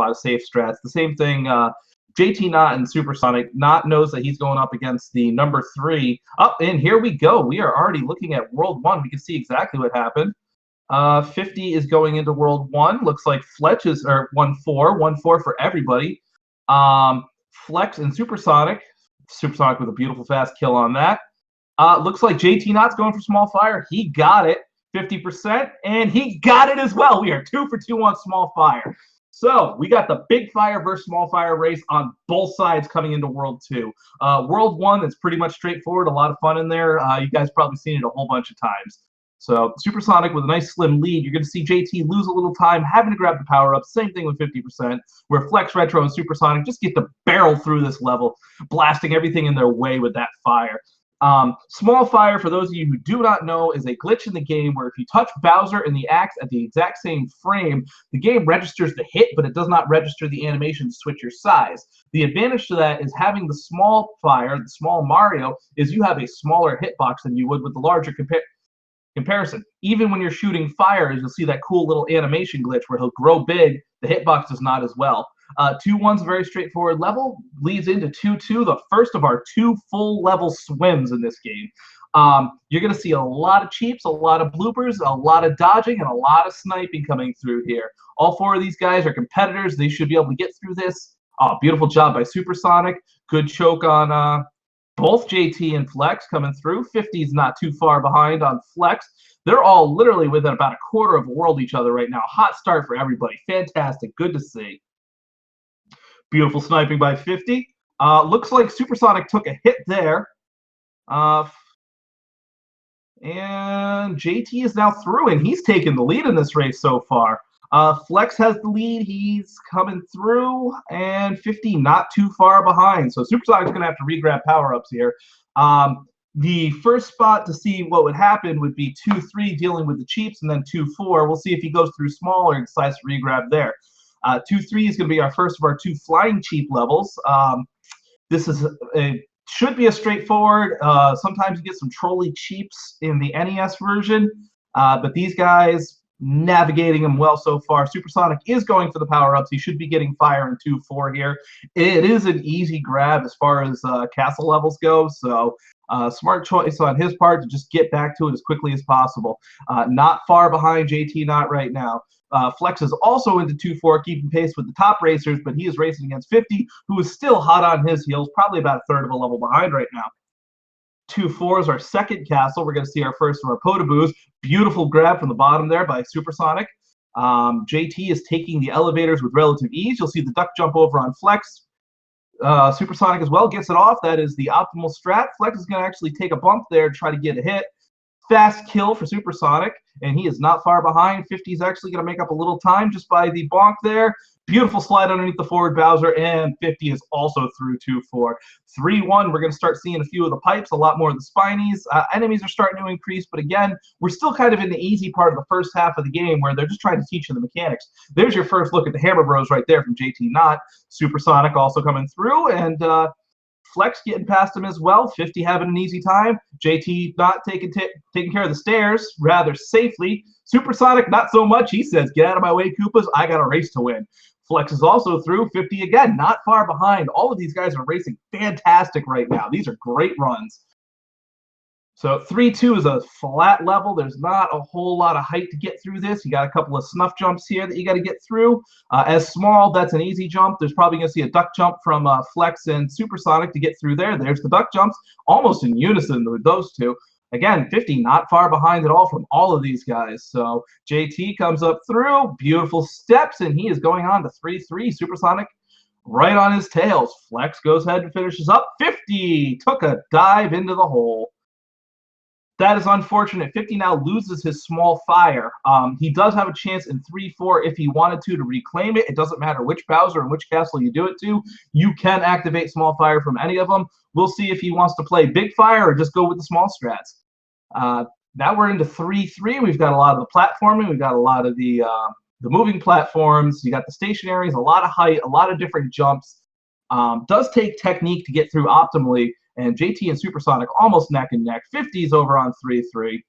lot of safe strats. The same thing, jtknott and SuperSonic. Knott knows that he's going up against the number 3. And here we go. We are already looking at World 1. We can see exactly what happened. 50 is going into World 1. Looks like Fletch is 1-4. 1-4 for everybody. Flex and SuperSonic. SuperSonic with a beautiful fast kill on that. Looks like jtknott's going for small fire. He got it. 50%, and he got it as well. We are 2 for 2 on small fire. So we got the big fire versus small fire race on both sides coming into World 2. World 1 is pretty much straightforward, a lot of fun in there. You guys probably seen it a whole bunch of times. So SuperSonic with a nice slim lead. You're going to see JT lose a little time, having to grab the power up. Same thing with 50%, where Flex, Retro, and SuperSonic just get to barrel through this level, blasting everything in their way with that fire. Small fire, for those of you who do not know, is a glitch in the game where if you touch Bowser and the axe at the exact same frame, the game registers the hit, but it does not register the animation to switch your size. The advantage to that is having the small fire, the small Mario, is you have a smaller hitbox than you would with the larger comparison. Even when you're shooting fire, you'll see that cool little animation glitch where he'll grow big, the hitbox does not as well. 2-1's a very straightforward level, leads into 2-2, the first of our 2 full level swims in this game. You're going to see a lot of cheeps, a lot of bloopers, a lot of dodging, and a lot of sniping coming through here. All 4 of these guys are competitors. They should be able to get through this. Beautiful job by SuperSonic. Good choke on both JT and Flex coming through. 50's not too far behind on Flex. They're all literally within about a quarter of a world each other right now. Hot start for everybody. Fantastic. Good to see. Beautiful sniping by 50. Looks like SuperSonic took a hit there. And JT is now through, and he's taken the lead in this race so far. Flex has the lead. He's coming through, and 50 not too far behind. So SuperSonic's going to have to re-grab power-ups here. The first spot to see what would happen would be 2-3 dealing with the cheeps, and then 2-4. We'll see if he goes through small or decides to re-grab there. 2-3 is going to be our first of our 2 flying cheap levels. This is should be a straightforward. Sometimes you get some trolley cheeps in the NES version, but these guys navigating them well so far. SuperSonic is going for the power-ups. He should be getting fire in 2-4 here. It is an easy grab as far as castle levels go, so smart choice on his part to just get back to it as quickly as possible. Not far behind jtknott right now. Flex is also into 2-4, keeping pace with the top racers, but he is racing against 50, who is still hot on his heels, probably about a third of a level behind right now. 2-4 is our second castle. We're going to see our first of our Potaboos. Beautiful grab from the bottom there by SuperSonic. JT is taking the elevators with relative ease. You'll see the duck jump over on Flex. SuperSonic as well gets it off. That is the optimal strat. Flex is going to actually take a bump there to try to get a hit. Fast kill for SuperSonic, and he is not far behind. 50 is actually going to make up a little time just by the bonk there. Beautiful slide underneath the forward Bowser, and 50 is also through 2-4. 3-1, we're going to start seeing a few of the pipes, a lot more of the spinies. Enemies are starting to increase, but again, we're still kind of in the easy part of the first half of the game where they're just trying to teach you the mechanics. There's your first look at the Hammer Bros right there from jtknott. SuperSonic also coming through, and Flex getting past him as well. 50 having an easy time. jtknott taking care of the stairs rather safely. SuperSonic not so much. He says, "Get out of my way, Koopas. I got a race to win." Flex is also through. 50 again, not far behind. All of these guys are racing fantastic right now. These are great runs. So 3-2 is a flat level. There's not a whole lot of height to get through this. You got a couple of snuff jumps here that you got to get through. As small, that's an easy jump. There's probably going to see a duck jump from Flex and SuperSonic to get through there. There's the duck jumps, almost in unison with those two. Again, 50 not far behind at all from all of these guys. So JT comes up through, beautiful steps, and he is going on to 3-3. SuperSonic right on his tails. Flex goes ahead and finishes up. 50 took a dive into the hole. That is unfortunate. 50 now loses his small fire. He does have a chance in 3-4 if he wanted to reclaim it. It doesn't matter which Bowser and which castle you do it to. You can activate small fire from any of them. We'll see if he wants to play big fire or just go with the small strats. Now we're into 3-3. We've got a lot of the platforming. We've got a lot of the moving platforms. You got the stationaries, a lot of height, a lot of different jumps. Does take technique to get through optimally. And JT and SuperSonic almost neck and neck. 50's over on 3-3.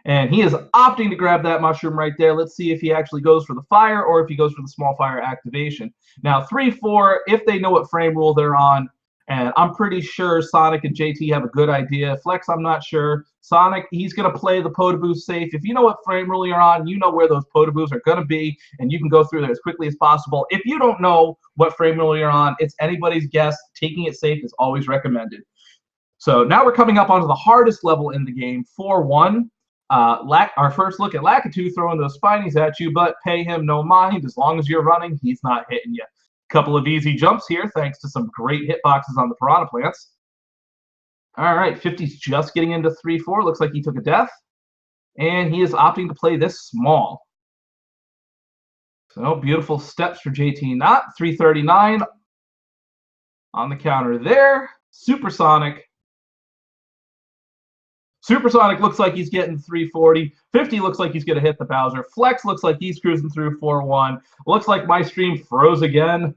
And he is opting to grab that mushroom right there. Let's see if he actually goes for the fire or if he goes for the small fire activation. Now, 3-4, if they know what frame rule they're on, and I'm pretty sure Sonic and JT have a good idea. Flex, I'm not sure. Sonic, he's going to play the Potaboo safe. If you know what frame rule you're on, you know where those Potaboos are going to be, and you can go through there as quickly as possible. If you don't know what frame rule you're on, it's anybody's guess. Taking it safe is always recommended. So now we're coming up onto the hardest level in the game, 4-1. Our first look at Lakitu throwing those spinies at you, but pay him no mind. As long as you're running, he's not hitting you. Couple of easy jumps here, thanks to some great hitboxes on the Piranha Plants. All right, 50's just getting into 3-4. Looks like he took a death. And he is opting to play this small. So beautiful steps for jtknott. 339 on the counter there. Supersonic. Supersonic looks like he's getting 340. 50 looks like he's going to hit the Bowser. Flex looks like he's cruising through 4-1. Looks like my stream froze again.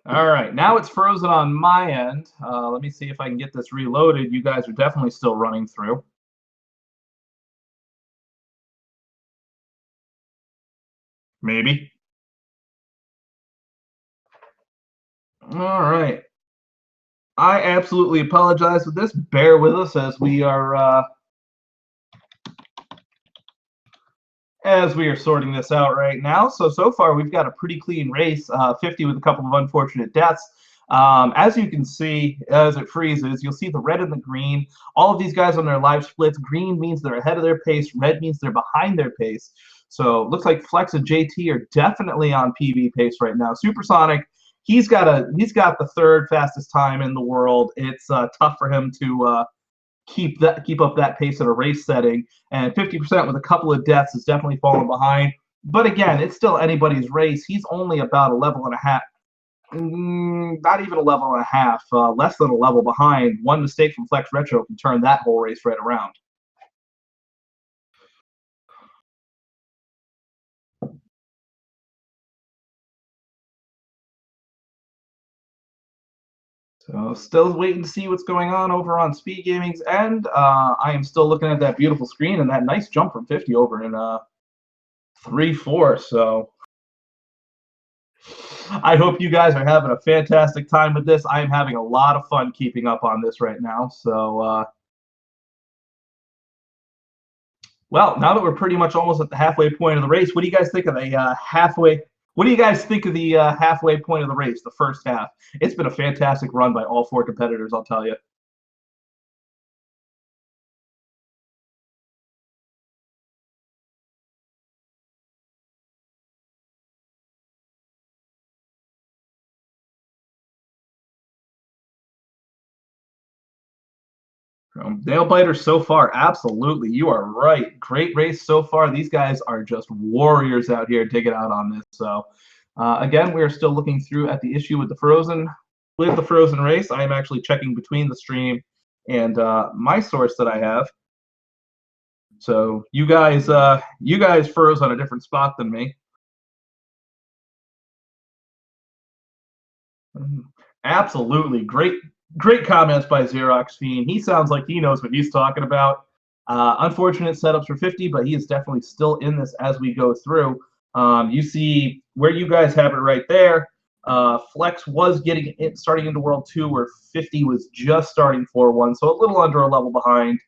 All right, now it's frozen on my end. Let me see if I can get this reloaded. You guys are definitely still running through. Maybe. All right. I absolutely apologize for this. Bear with us as we are sorting this out right now. So far we've got a pretty clean race. 50 with a couple of unfortunate deaths. As you can see, as it freezes, you'll see the red and the green. All of these guys on their live splits. Green means they're ahead of their pace. Red means they're behind their pace. So it looks like Flex and JT are definitely on PB pace right now. Supersonic, he's got the third fastest time in the world. It's tough for him to keep up that pace in a race setting. And 50% with a couple of deaths is definitely falling behind. But again, it's still anybody's race. He's only about a level and a half. Not even a level and a half, less than a level behind. One mistake from Flex Retro can turn that whole race right around. So still waiting to see what's going on over on Speed Gaming's end. I am still looking at that beautiful screen and that nice jump from 50 over in 3-4. So I hope you guys are having a fantastic time with this. I am having a lot of fun keeping up on this right now. So, well, now that we're pretty much almost at the halfway point of the race, what do you guys think of the halfway? What do you guys think of the halfway point of the race, the first half? It's been a fantastic run by all four competitors, I'll tell you. Nail biters so far, absolutely. You are right. Great race so far. These guys are just warriors out here digging out on this. So, again, we are still looking through at the issue with the frozen race. I am actually checking between the stream and my source that I have. So you guys froze on a different spot than me. Absolutely. Great comments by Xerox Fiend. He sounds like he knows what he's talking about. Unfortunate setups for 50, but he is definitely still in this as we go through. You see where you guys have it right there. Flex was getting it starting into World 2 where 50 was just starting 4-1, so a little under a level behind.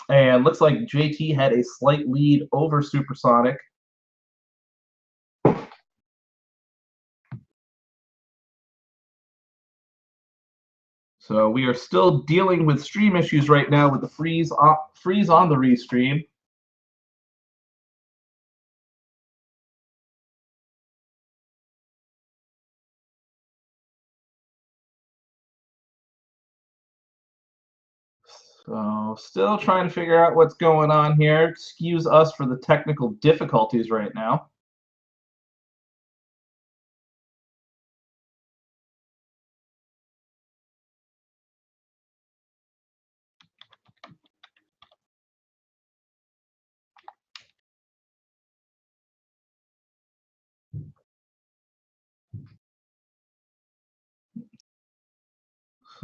And looks like JT had a slight lead over Supersonic. So we are still dealing with stream issues right now with the freeze on the restream. So still trying to figure out what's going on here. Excuse us for the technical difficulties right now.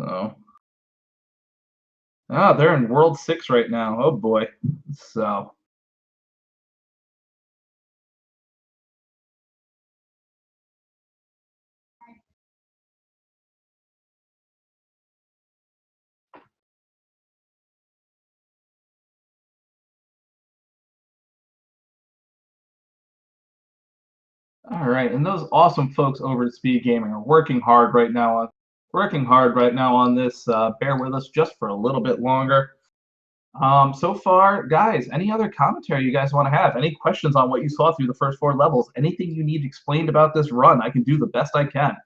So, they're in World 6 right now. Oh boy. So, all right, and those awesome folks over at Speed Gaming are working hard right now on this. Bear with us just for a little bit longer. So far, guys, any other commentary you guys want to have? Any questions on what you saw through the first 4 levels? Anything you need explained about this run? I can do the best I can.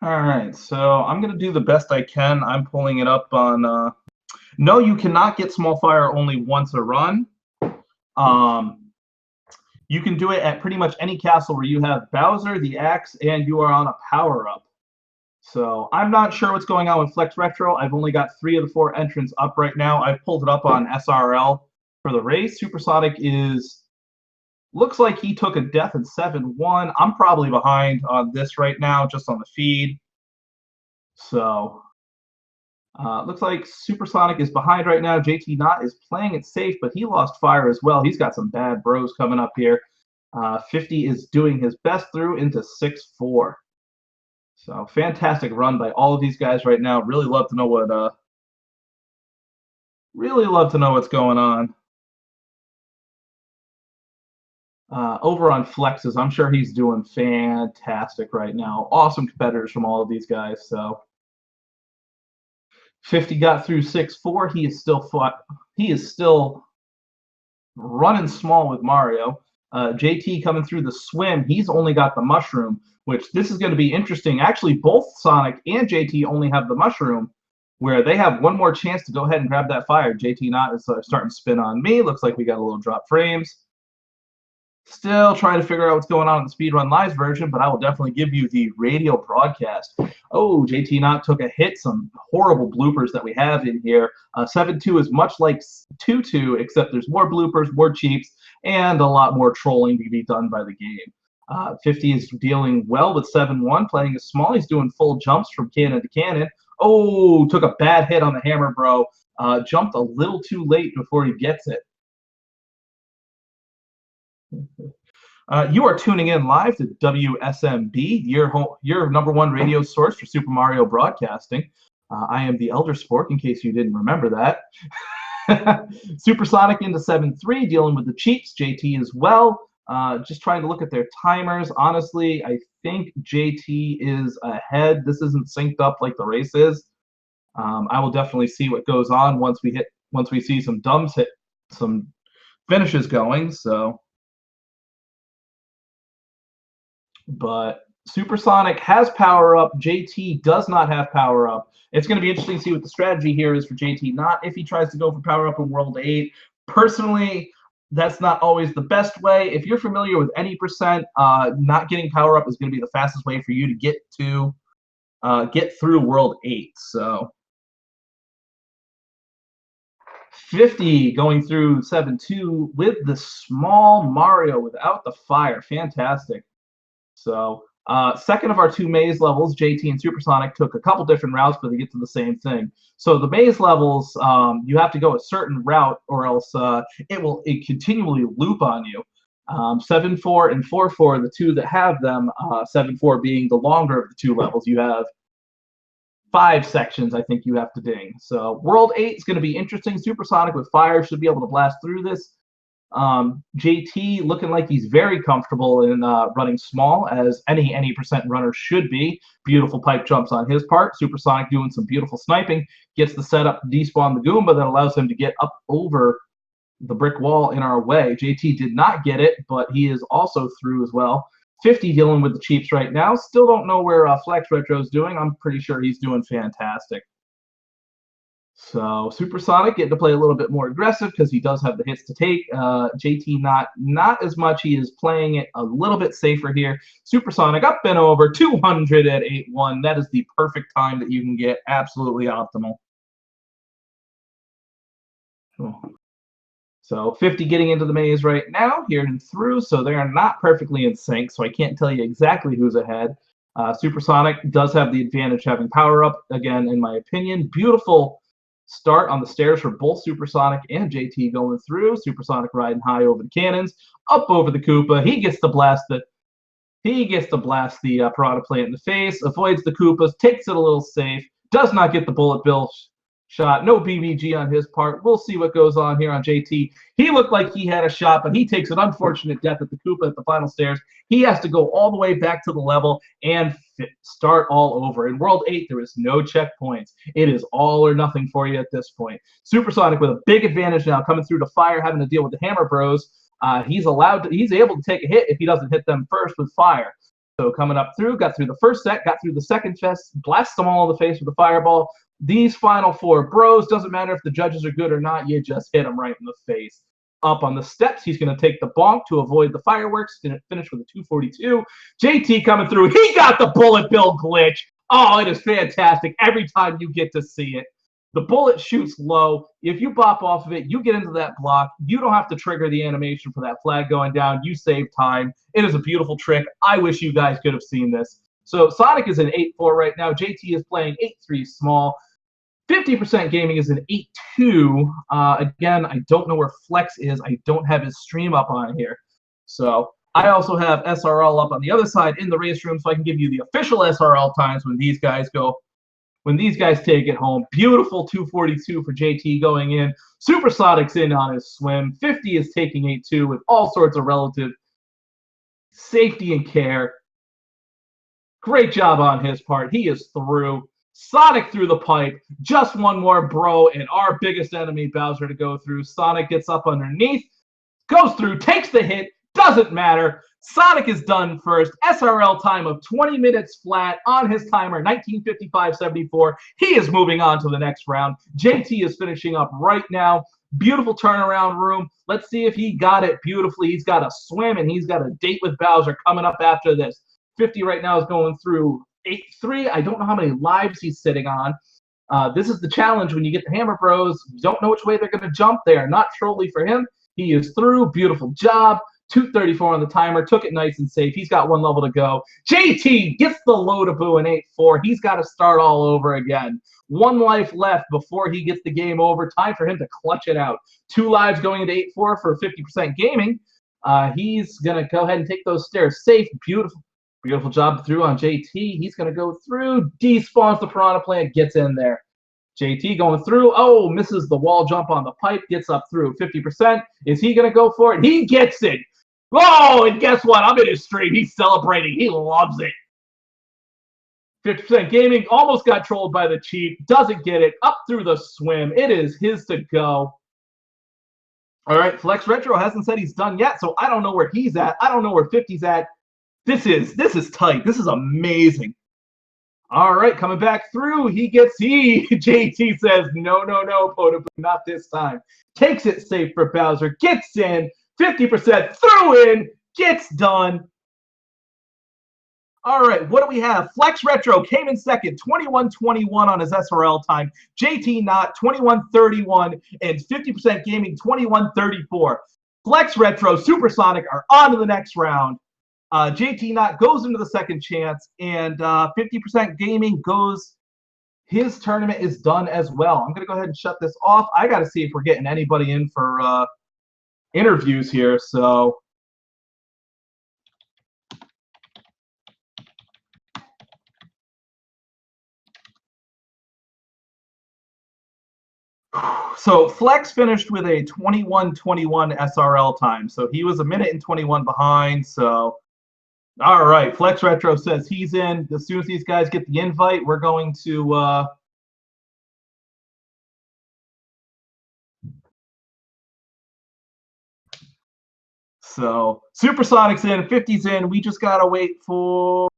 All right, so I'm going to do the best I can. I'm pulling it up on... no, you cannot get small fire only once a run. You can do it at pretty much any castle where you have Bowser, the axe, and you are on a power-up. So I'm not sure what's going on with Flex Retro. I've only got 3 of the 4 entrants up right now. I've pulled it up on SRL for the race. SuperSonic looks like he took a death in 7-1. I'm probably behind on this right now, just on the feed. So looks like SuperSonic is behind right now. jtknott is playing it safe, but he lost fire as well. He's got some bad bros coming up here. 50 is doing his best through into 6-4. So fantastic run by all of these guys right now. Really love to know what's going on. Over on Flexes, I'm sure he's doing fantastic right now. Awesome competitors from all of these guys. So 50 got through 6-4. He is still running small with Mario. JT coming through the swim. He's only got the mushroom, which this is going to be interesting. Actually, both Sonic and JT only have the mushroom, where they have one more chance to go ahead and grab that fire. jtknott is starting to spin on me. Looks like we got a little drop frames. Still trying to figure out what's going on in the Speedrun Live version, but I will definitely give you the radio broadcast. Oh, jtknott took a hit. Some horrible bloopers that we have in here. 7-2 is much like 2-2, except there's more bloopers, more cheats, and a lot more trolling to be done by the game. 50 is dealing well with 7-1, playing as small. He's doing full jumps from cannon to cannon. Oh, took a bad hit on the hammer, bro. Jumped a little too late before he gets it. You are tuning in live to WSMB, your #1 radio source for Super Mario broadcasting. I am the Elder Spork, in case you didn't remember that. SuperSonic into 7-3, dealing with the cheats. JT as well. Just trying to look at their timers. Honestly, I think JT is ahead. This isn't synced up like the race is. I will definitely see what goes on once we see some some finishes going. So. But SuperSonic has power up. JT does not have power up. It's going to be interesting to see what the strategy here is for jtknott if he tries to go for power up in World 8. Personally, that's not always the best way. If you're familiar with any percent, not getting power up is going to be the fastest way for you to get through World 8. So 50 going through 7-2 with the small Mario without the fire. Fantastic. So second of our 2 maze levels, JT and SuperSonic took a couple different routes, but they get to the same thing. So the maze levels, you have to go a certain route, or else it continually loop on you. 7-4 and 4-4, the 2 that have them. 7-4 being the longer of the 2 levels. You have 5 sections, I think you have to ding. So World 8 is going to be interesting. SuperSonic with fire should be able to blast through this. JT looking like he's very comfortable in running small, as any percent runner should be. Beautiful pipe jumps on his part. Supersonic doing some beautiful sniping. Gets the setup to despawn the Goomba that allows him to get up over the brick wall in our way. JT did not get it, but he is also through as well. 50 dealing with the Chiefs right now. Still don't know where Flex Retro's doing. I'm pretty sure he's doing fantastic. So Supersonic getting to play a little bit more aggressive because he does have the hits to take. jtknott not as much. He is playing it a little bit safer here. Supersonic up and over 200 at 8-1. That is the perfect time that you can get. Absolutely optimal. So 50 getting into the maze right now, here and through, so they are not perfectly in sync, so I can't tell you exactly who's ahead. Supersonic does have the advantage having power up, again, in my opinion. Beautiful start on the stairs for both Supersonic and JT going through. Supersonic riding high over the cannons, up over the Koopa. He gets to blast the Piranha Plant in the face, avoids the Koopas, takes it a little safe, does not get the bullet bill shot. No BBG on his part. We'll see what goes on here on JT. He looked like he had a shot, but he takes an unfortunate death at the Koopa at the final stairs. He has to go all the way back to the level and start all over. In World 8, there is no checkpoints. It is all or nothing for you at this point. Supersonic with a big advantage now, coming through to fire, having to deal with the Hammer Bros. He's able to take a hit if he doesn't hit them first with fire. So coming up through, got through the first set, got through the second chest, blasts them all in the face with the fireball. These final four bros, doesn't matter if the judges are good or not, you just hit them right in the face. Up on the steps, he's going to take the bonk to avoid the fireworks. Going to finish with a 242. JT coming through. He got the bullet bill glitch. Oh, it is fantastic every time you get to see it. The bullet shoots low. If you bop off of it, you get into that block. You don't have to trigger the animation for that flag going down. You save time. It is a beautiful trick. I wish you guys could have seen this. So Sonic is an 8-4 right now. JT is playing 8-3 small. 50% Gaming is an 8-2. Again, I don't know where Flex is. I don't have his stream up on here. So I also have SRL up on the other side in the race room, so I can give you the official SRL times when these guys take it home. Beautiful 242 for JT going in. Supersonic's in on his swim. 50 is taking 8-2 with all sorts of relative safety and care. Great job on his part. He is through. Sonic through the pipe. Just one more bro and our biggest enemy, Bowser, to go through. Sonic gets up underneath, goes through, takes the hit. Doesn't matter. Sonic is done first. SRL time of 20 minutes flat on his timer, 19:55.74. He is moving on to the next round. JT is finishing up right now. Beautiful turnaround room. Let's see if he got it beautifully. He's got a swim and he's got a date with Bowser coming up after this. 50 right now is going through 8-3. I don't know how many lives he's sitting on. This is the challenge when you get the Hammer Bros. You don't know which way they're going to jump. They are not trolly for him. He is through. Beautiful job. 234 on the timer. Took it nice and safe. He's got one level to go. JT gets the load-a-boo in 8-4. He's got to start all over again. One life left before he gets the game over. Time for him to clutch it out. 2 lives going into 8-4 for 50% Gaming. He's going to go ahead and take those stairs safe. Beautiful job through on JT. He's going to go through, despawns the Piranha Plant, gets in there. JT going through. Oh, misses the wall jump on the pipe, gets up through. 50%. Is he going to go for it? He gets it. Oh, and guess what? I'm in his stream. He's celebrating. He loves it. 50% Gaming almost got trolled by the Chief. Doesn't get it. Up through the swim. It is his to go. All right, Flex Retro hasn't said he's done yet, so I don't know where he's at. I don't know where 50's at. This is tight. This is amazing. All right, coming back through. JT says, no, Potapoo, not this time. Takes it safe for Bowser. Gets in. 50% through in. Gets done. All right, what do we have? Flex Retro came in second, 21:21 on his SRL time. jtknott, 21:31, and 50% Gaming, 21:34. Flex Retro, Supersonic are on to the next round. jtknott goes into the second chance, and 50% Gaming goes. His tournament is done as well. I'm going to go ahead and shut this off. I got to see if we're getting anybody in for interviews here. So. So Flex finished with a 21:21 SRL time. So he was a minute and 21 behind. So, all right. Flex Retro says he's in. As soon as these guys get the invite, we're going to. So Supersonic's in, 50's in. We just gotta wait for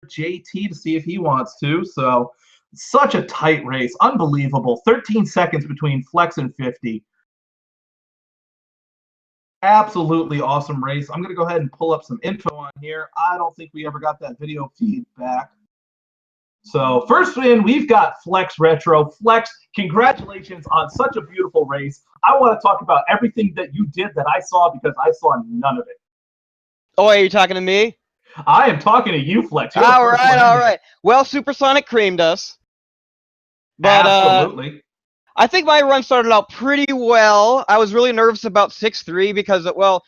JT to see if he wants to. So such a tight race, unbelievable. 13 seconds between Flex and 50. Absolutely awesome race. I'm gonna go ahead and pull up some info on here. I don't think we ever got that video feedback. So first in, we've got Flex Retro. Flex, congratulations on such a beautiful race. I want to talk about everything that you did that I saw because I saw none of it. Oh, are you talking to me? I am talking to you, Flex. All right. Well, Supersonic creamed us. But, absolutely. I think my run started out pretty well. I was really nervous about 6-3 because, well,